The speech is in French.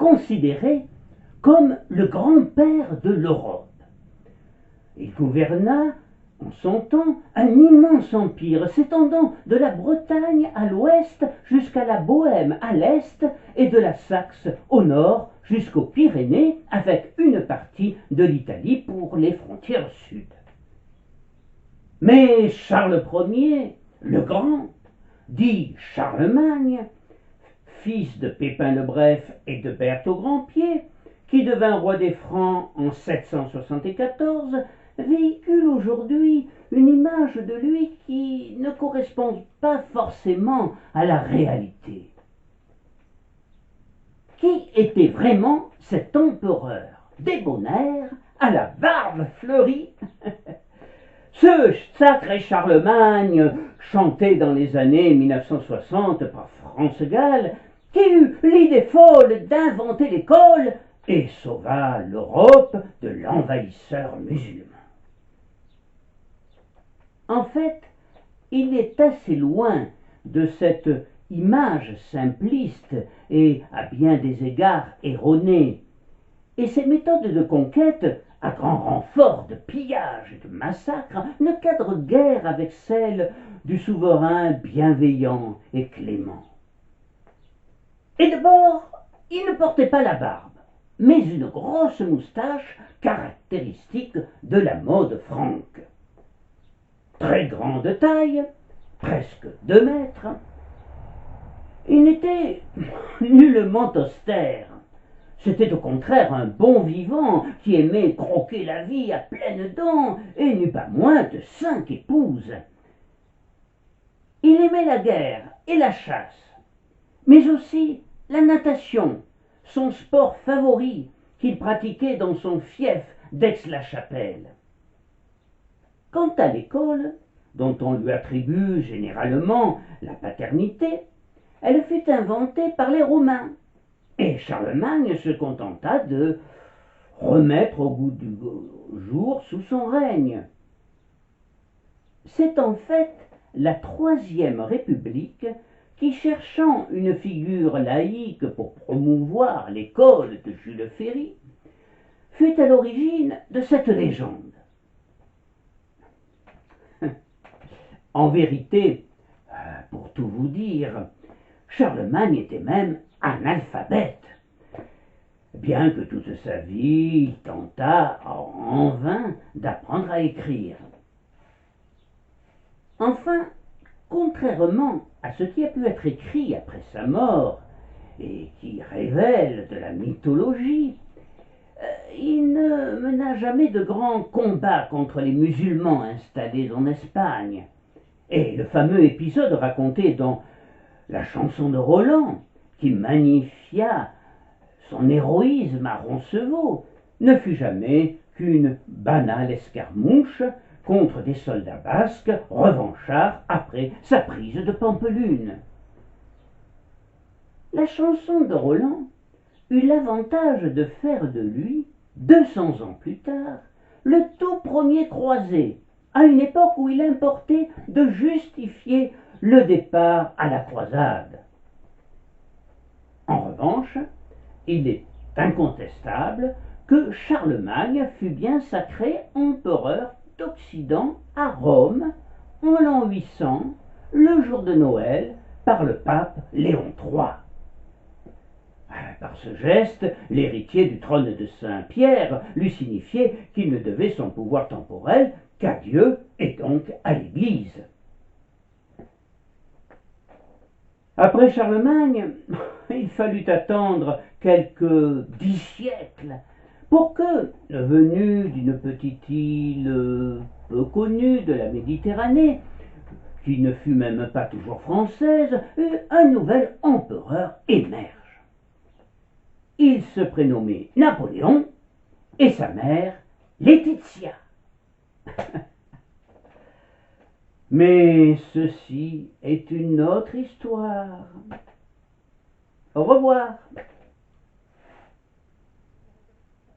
considéré comme le grand-père de l'Europe. Il gouverna en son temps un immense empire s'étendant de la Bretagne à l'ouest jusqu'à la Bohême à l'est et de la Saxe au nord jusqu'aux Pyrénées, avec une partie de l'Italie pour les frontières sud. Mais Charles Ier, le Grand, dit Charlemagne, fils de Pépin le Bref et de Berthe au Grand-Pied, qui devint roi des Francs en 774, véhicule aujourd'hui une image de lui qui ne correspond pas forcément à la réalité. Qui était vraiment cet empereur débonnaire à la barbe fleurie? Ce sacré Charlemagne, chanté dans les années 1960 par France Gall, qui eut l'idée folle d'inventer l'école et sauva l'Europe de l'envahisseur musulman. En fait, il est assez loin de cette image simpliste et à bien des égards erronée, et ses méthodes de conquête, à grand renfort de pillage et de massacres, ne cadrent guère avec celles du souverain bienveillant et clément. Et d'abord, il ne portait pas la barbe, mais une grosse moustache caractéristique de la mode franque. Très grande taille, presque 2 mètres, il n'était nullement austère. C'était au contraire un bon vivant qui aimait croquer la vie à pleines dents et n'eut pas moins de 5 épouses. Il aimait la guerre et la chasse, mais aussi la natation, son sport favori qu'il pratiquait dans son fief d'Aix-la-Chapelle. Quant à l'école, dont on lui attribue généralement la paternité, elle fut inventée par les Romains, et Charlemagne se contenta de remettre au goût du jour sous son règne. C'est en fait la Troisième République qui, cherchant une figure laïque pour promouvoir l'école de Jules Ferry, fut à l'origine de cette légende. En vérité, pour tout vous dire, Charlemagne était même analphabète, bien que toute sa vie il tenta en vain d'apprendre à écrire. Enfin, contrairement à ce qui a pu être écrit après sa mort et qui révèle de la mythologie, il ne mena jamais de grands combats contre les musulmans installés en Espagne. Et le fameux épisode raconté dans la chanson de Roland, qui magnifia son héroïsme à Roncevaux, ne fut jamais qu'une banale escarmouche contre des soldats basques revanchards après sa prise de Pampelune. La chanson de Roland eut l'avantage de faire de lui, 200 ans plus tard, le tout premier croisé, à une époque où il importait de justifier le départ à la croisade. En revanche, il est incontestable que Charlemagne fut bien sacré empereur d'Occident à Rome en l'an 800, le jour de Noël, par le pape Léon III. Par ce geste, l'héritier du trône de Saint-Pierre lui signifiait qu'il ne devait son pouvoir temporel qu'à Dieu et donc à l'Église. Après Charlemagne, il fallut attendre quelques 10 siècles pour que, venu d'une petite île peu connue de la Méditerranée, qui ne fut même pas toujours française, un nouvel empereur émerge. Il se prénommait Napoléon et sa mère Laetitia. Mais ceci est une autre histoire. Au revoir.